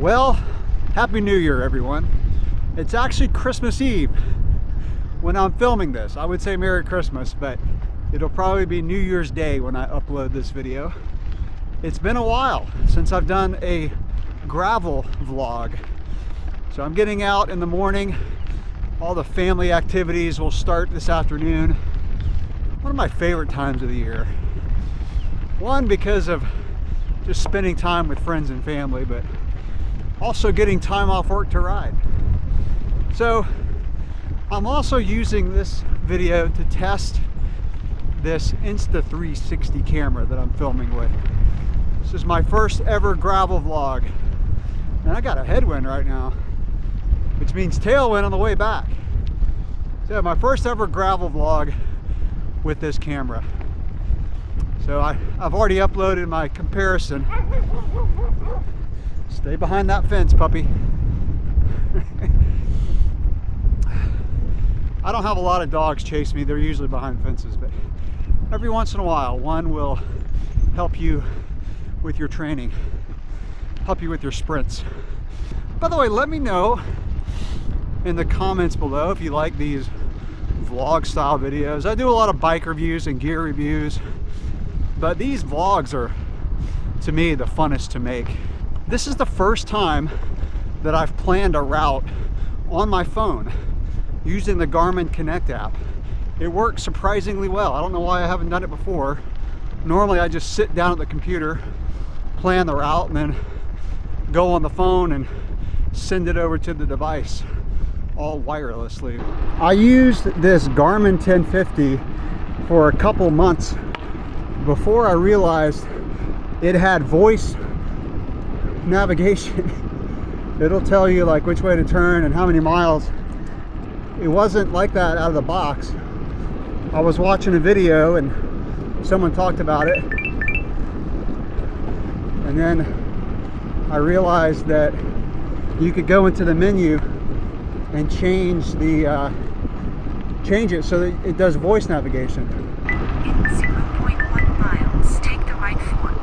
Well, Happy New Year, everyone. It's actually Christmas Eve when I'm filming this. I would say Merry Christmas, but it'll probably be New Year's Day when I upload this video. It's been a while since I've done a gravel vlog. So I'm getting out in the morning. All the family activities will start this afternoon. One of my favorite times of the year. One, because of just spending time with friends and family, but also getting time off work to ride. So I'm also using this video to test this Insta360 camera that I'm filming with. This is my first ever gravel vlog. And I got a headwind right now, which means tailwind on the way back. So my first ever gravel vlog with this camera. So I've already uploaded my comparison. Stay behind that fence, puppy. I don't have a lot of dogs chase me. They're usually behind fences, but every once in a while, one will help you with your training, help you with your sprints. By the way, let me know in the comments below if you like these vlog style videos. I do a lot of bike reviews and gear reviews, but these vlogs are, to me, the funnest to make. This is the first time that I've planned a route on my phone using the Garmin Connect app. It works surprisingly well. I don't know why I haven't done it before. Normally I just sit down at the computer, plan the route, and then go on the phone and send it over to the device, all wirelessly. I used this Garmin 1050 for a couple months before I realized it had voice navigation. It'll tell you like which way to turn and how many miles. It wasn't like that out of the box. I was watching a video and someone talked about it, and then I realized that you could go into the menu and change it so that it does voice navigation. In 0.1 miles, take the right fork.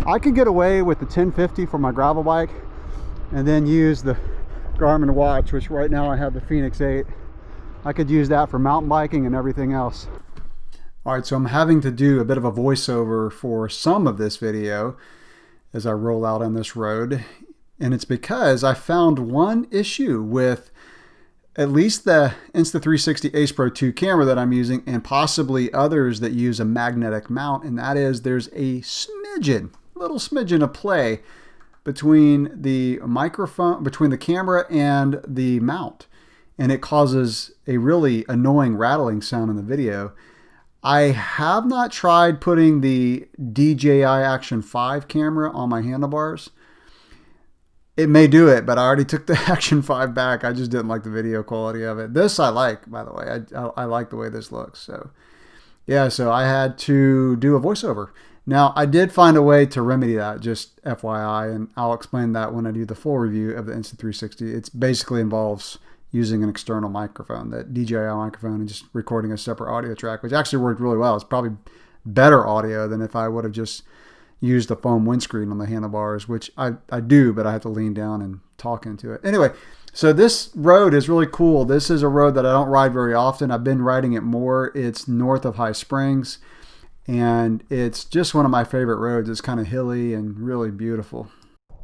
I could get away with the 1050 for my gravel bike and then use the Garmin watch, which right now I have the Phoenix 8. I could use that for mountain biking and everything else. All right, so I'm having to do a bit of a voiceover for some of this video as I roll out on this road. And it's because I found one issue with at least the Insta360 Ace Pro 2 camera that I'm using, and possibly others that use a magnetic mount, and that is there's a little smidgen of play between the microphone, between the camera and the mount, and it causes a really annoying rattling sound in the video. I have not tried putting the DJI Action 5 camera on my handlebars. It may do it, but I already took the Action 5 back. I just didn't like the video quality of it. This I like, by the way. I like the way this looks. So yeah, so I had to do a voiceover. Now, I did find a way to remedy that, just FYI, and I'll explain that when I do the full review of the Insta360. It basically involves using an external microphone, that DJI microphone, and just recording a separate audio track, which actually worked really well. It's probably better audio than if I would have just used the foam windscreen on the handlebars, which I do, but I have to lean down and talk into it. Anyway, so this road is really cool. This is a road that I don't ride very often. I've been riding it more. It's north of High Springs, and it's just one of my favorite roads. It's kind of hilly and really beautiful.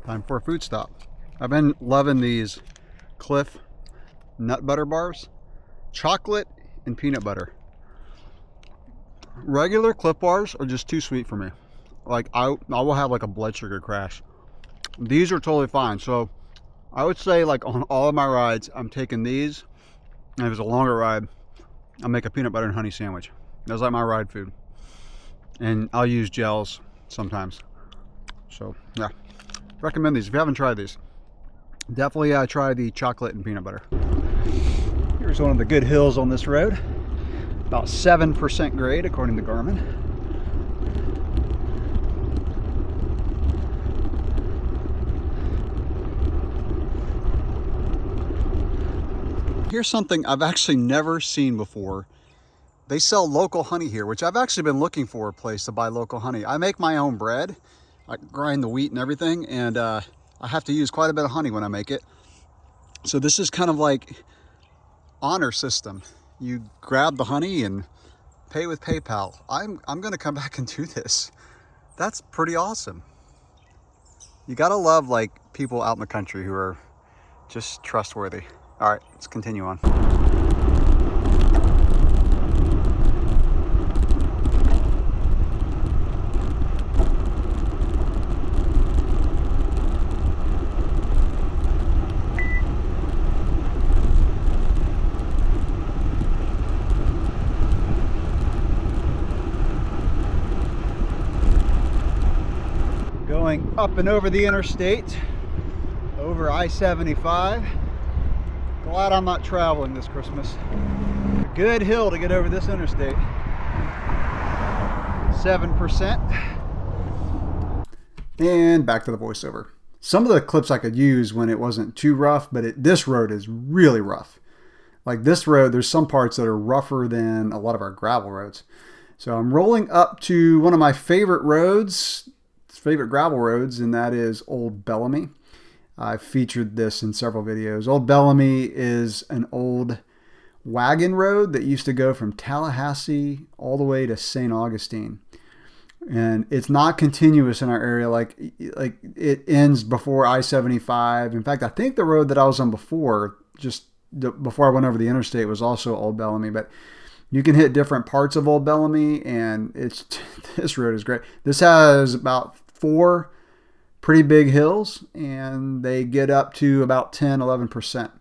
Time for a food stop. I've been loving these Cliff nut butter bars, chocolate and peanut butter. Regular Cliff bars are just too sweet for me. Like I will have like a blood sugar crash. These are totally fine. So I would say, like, on all of my rides, I'm taking these, and if it's a longer ride, I'll make a peanut butter and honey sandwich. That's like my ride food. And I'll use gels sometimes. So yeah, recommend these if you haven't tried these. Definitely try the chocolate and peanut butter. Here's one of the good hills on this road. About 7% grade according to Garmin. Here's something I've actually never seen before. They sell local honey here, which I've actually been looking for a place to buy local honey. I make my own bread, I grind the wheat and everything, and I have to use quite a bit of honey when I make it. So this is kind of like honor system. You grab the honey and pay with PayPal. I'm gonna come back and do this. That's pretty awesome. You gotta love like people out in the country who are just trustworthy. All right, let's continue on. Going up and over the interstate, over I-75. Glad I'm not traveling this Christmas. A good hill to get over this interstate. 7%. And back to the voiceover. Some of the clips I could use when it wasn't too rough, but this road is really rough. Like this road, there's some parts that are rougher than a lot of our gravel roads. So I'm rolling up to one of my favorite roads, favorite gravel roads, and that is Old Bellamy. I've featured this in several videos. Old Bellamy is an old wagon road that used to go from Tallahassee all the way to St. Augustine. And it's not continuous in our area, like it ends before I-75. In fact, I think the road that I was on before, just before I went over the interstate, was also Old Bellamy. But you can hit different parts of Old Bellamy, and this road is great. This has about 4 pretty big hills, and they get up to about 10-11%.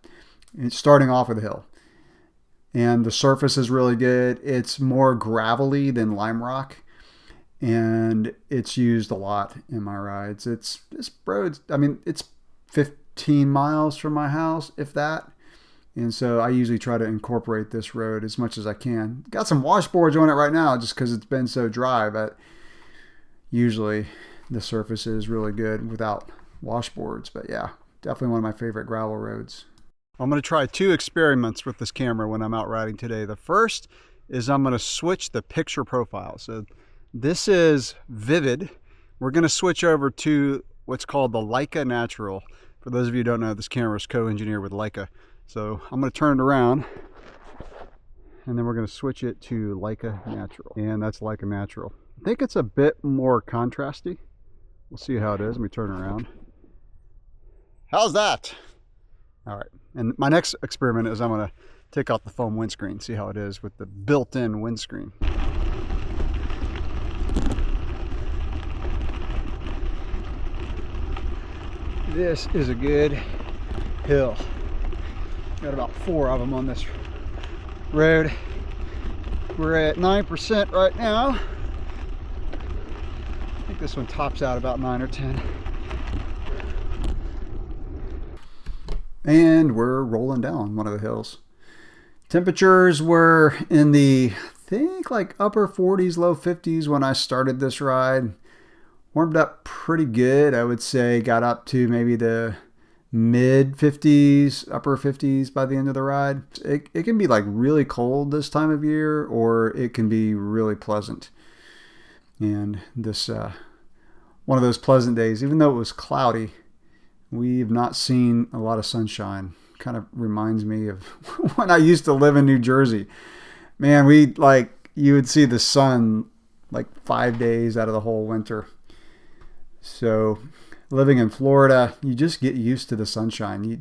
It's starting off with a hill, and the surface is really good. It's more gravelly than lime rock, and it's used a lot in my rides. This road, I mean, it's 15 miles from my house, if that. And so I usually try to incorporate this road as much as I can. Got some washboards on it right now just because it's been so dry, but usually the surface is really good without washboards. But yeah, definitely one of my favorite gravel roads. I'm going to try 2 experiments with this camera when I'm out riding today. The first is I'm going to switch the picture profile. So this is vivid. We're going to switch over to what's called the Leica Natural. For those of you who don't know, this camera is co-engineered with Leica. So I'm going to turn it around, and then we're going to switch it to Leica Natural. And that's Leica Natural. I think it's a bit more contrasty. We'll see how it is. Let me turn around. How's that? All right. And my next experiment is I'm going to take out the foam windscreen, see how it is with the built-in windscreen. This is a good hill. Got about 4 of them on this road. We're at 9% right now. I think this one tops out about 9 or 10. And we're rolling down one of the hills. Temperatures were in the, I think, like upper 40s, low 50s when I started this ride. Warmed up pretty good, I would say. Got up to maybe the mid 50s, upper 50s by the end of the ride. It can be like really cold this time of year, or it can be really pleasant. And this one of those pleasant days, even though it was cloudy, we've not seen a lot of sunshine. Kind of reminds me of when I used to live in New Jersey. Man, you would see the sun like 5 days out of the whole winter. So living in Florida, you just get used to the sunshine. You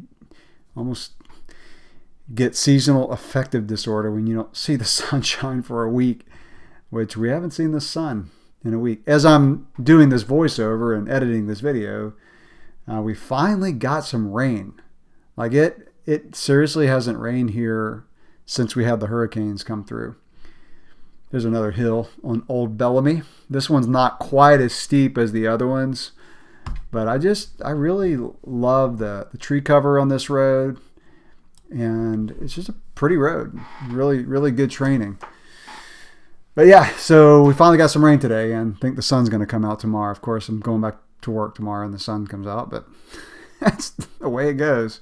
almost get seasonal affective disorder when you don't see the sunshine for a week, which we haven't seen the sun in a week. As I'm doing this voiceover and editing this video, we finally got some rain. Like it seriously hasn't rained here since we had the hurricanes come through. There's another hill on Old Bellamy. This one's not quite as steep as the other ones, but I really love the tree cover on this road, and it's just a pretty road. Really, really good training. But yeah, so we finally got some rain today, and I think the sun's going to come out tomorrow. Of course, I'm going back to work tomorrow and the sun comes out, but that's the way it goes.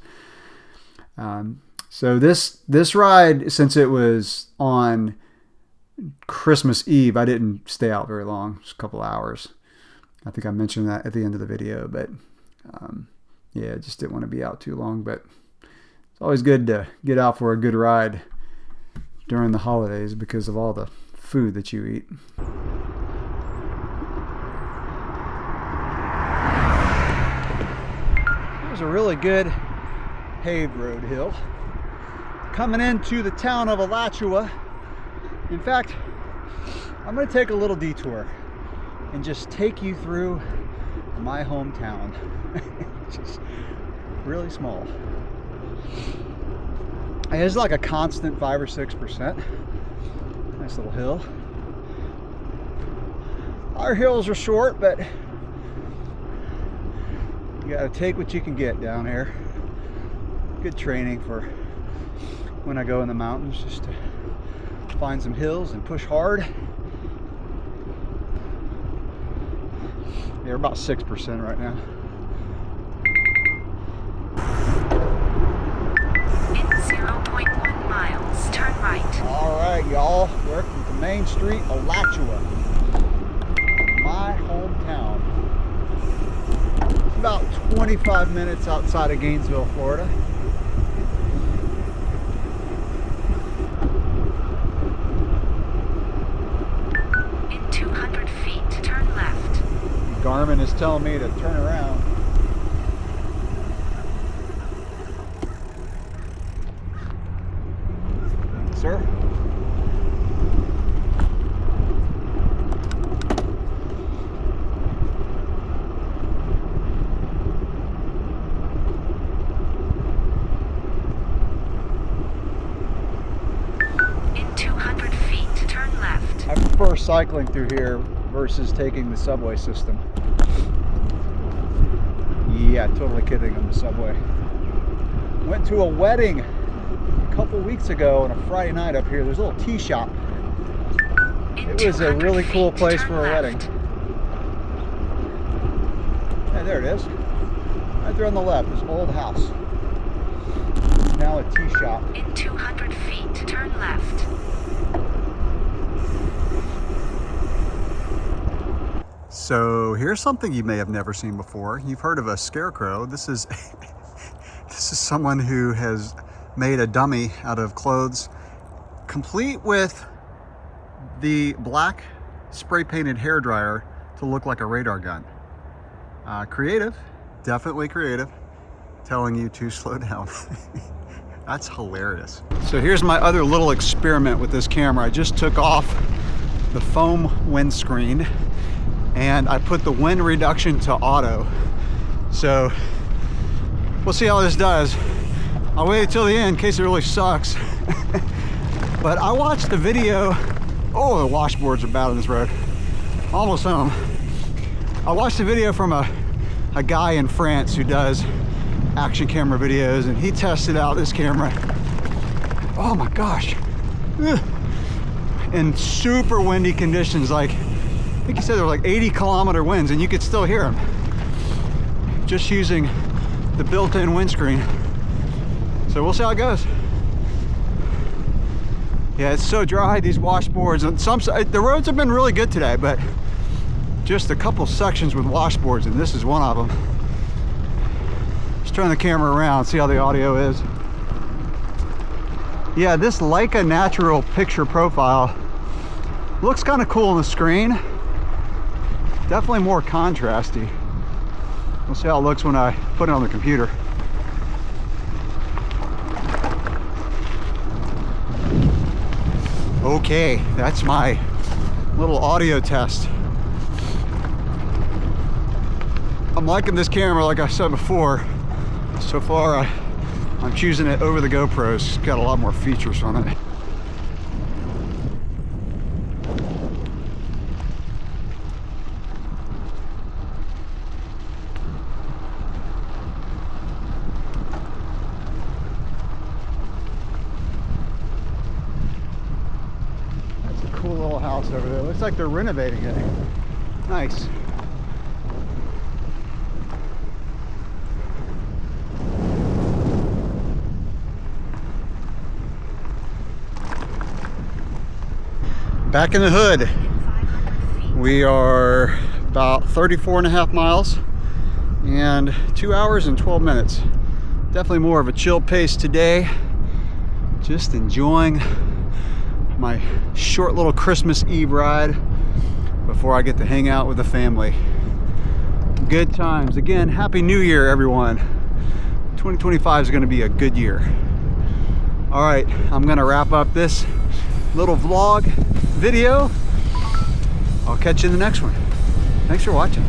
So this ride, since it was on Christmas Eve, I didn't stay out very long, just a couple hours. I think I mentioned that at the end of the video, but yeah, just didn't want to be out too long. But it's always good to get out for a good ride during the holidays because of all the food that you eat. There's a really good paved road hill coming into the town of Alachua. In fact, I'm going to take a little detour and just take you through my hometown. Just really small. It's like a constant 5 or 6%. Nice little hill. Our hills are short, but you gotta take what you can get down here. Good training for when I go in the mountains, just to find some hills and push hard. They're about 6% right now. In 0.1 miles, turn right. All right, y'all, we're at the main street, Alachua, my hometown. It's about 25 minutes outside of Gainesville, Florida. In 200 feet, turn left. Garmin is telling me to turn around. Sir? In 200 feet, turn left. I prefer cycling through here versus taking the subway system. Yeah, totally kidding on the subway. Went to a wedding a couple weeks ago on a Friday night up here. There's a little tea shop. It was a really cool place for a wedding. Yeah, there it is. Right there on the left, this old house. It's now a tea shop. In 200 feet, turn left. So here's something you may have never seen before. You've heard of a Scarecrow. This is this is someone who has made a dummy out of clothes, complete with the black spray painted hairdryer to look like a radar gun. Creative, definitely creative. Telling you to slow down. That's hilarious. So here's my other little experiment with this camera. I just took off the foam windscreen and I put the wind reduction to auto. So we'll see how this does. I'll wait until the end in case it really sucks. But I watched the video. Oh, the washboards are bad on this road. Almost home. I watched the video from a guy in France who does action camera videos, and he tested out this camera. Oh my gosh. Ugh. In super windy conditions, like I think he said there were like 80-kilometer winds and you could still hear them. Just using the built-in windscreen. So we'll see how it goes. Yeah, it's so dry, these washboards. And the roads have been really good today, but just a couple sections with washboards, and this is one of them. Just turn the camera around, see how the audio is. Yeah, this Leica natural picture profile looks kind of cool on the screen. Definitely more contrasty. We'll see how it looks when I put it on the computer. Okay, that's my little audio test. I'm liking this camera, like I said before. So far, I'm choosing it over the GoPros. It's got a lot more features on it. Cool little house over there. Looks like they're renovating it. Nice. Back in the hood. We are about 34.5 miles and 2 hours and 12 minutes. Definitely more of a chill pace today. Just enjoying my short little Christmas Eve ride before I get to hang out with the family. Good times. Again, Happy New Year, everyone. 2025 is going to be a good year. All right, I'm going to wrap up this little vlog video. I'll catch you in the next one. Thanks for watching.